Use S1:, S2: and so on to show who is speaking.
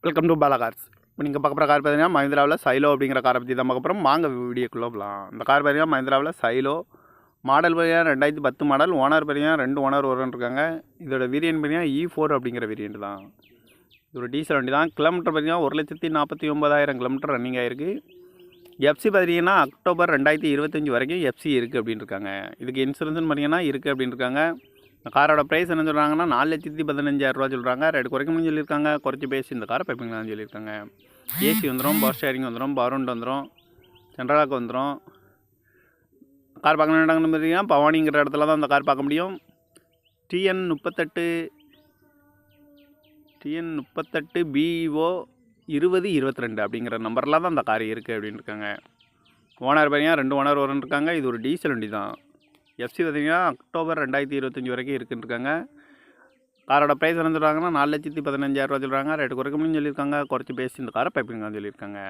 S1: Welcome to Bala cars. இப்போ நீங்கள் பார்க்க போகிற கார் பார்த்தீங்கன்னா மஹிந்திராவில் சைலோ அப்படிங்கிற காரை பற்றி தான் பார்க்க போகிறோம். வாங்க வீடியோக்குள்ளே போகலாம். இந்த கார் பார்த்தீங்கன்னா மஹிந்திராவில் சைலோ மாடல் பார்த்தீங்கன்னா 2010 மாடல். ஓனர் பார்த்தீங்கன்னா 2 ஓனர் இருக்காங்க. இதோட வேரியன்ட் பார்த்தீங்கன்னா E4 அப்படிங்கிற வேரியன்ட் தான். இது ஒரு டீசல் வண்டி தான். கிலோமீட்டர் பார்த்தீங்கன்னா 1,49,000 கிலோமீட்டர் ரன்னிங் ஆகிருக்கு. எஃப்சி பார்த்தீங்கன்னா அக்டோபர் 2025 வரைக்கும் எஃப்சி இருக்குது அப்படின்னு இருக்காங்க. இதுக்கு இன்சூரன்ஸ்னு பார்த்தீங்கன்னா இருக்குது அப்படின்னு இருக்காங்க. இந்த காரோட ப்ரைஸ் என்ன சொல்கிறாங்கன்னா 4,15,000 சொல்கிறாங்க. ரேட்டு குறைக்கணும்னு சொல்லியிருக்காங்க. குறைச்சி பேசி இந்த காரை பைப்பிங்களான்னு சொல்லியிருக்காங்க. ஏசி வந்துடும், பவர் ஷேரிங் வந்துடும், பவர் விண்டோ வந்துடும், சென்ட்ரலாக் வந்துடும். கார் பார்க்கணும் இடங்கள்னு பார்த்தீங்கன்னா பவானிங்கிற இடத்துல தான் இந்த கார் பார்க்க முடியும். TN38 BO 2022 அப்படிங்கிற நம்பரில் தான் இந்த கார் இருக்குது அப்படின்னு இருக்காங்க. ஓனர் பார்த்தீங்கன்னா 2 ஓனர் இருக்காங்க. இது ஒரு டீசல் வண்டி தான். எஃப்சி பார்த்தீங்கன்னா அக்டோபர் 2025 வரைக்கும் இருக்குன்னு இருக்காங்க. காரோட ப்ரைஸ் என்ன சொல்கிறாங்கன்னா 4,15,000 சொல்கிறாங்க. ரேட்டு குறைக்கணும்னு சொல்லியிருக்காங்க. குறைச்சி பேசி இந்த காரை பைப்பிங்கன்னு சொல்லியிருக்காங்க.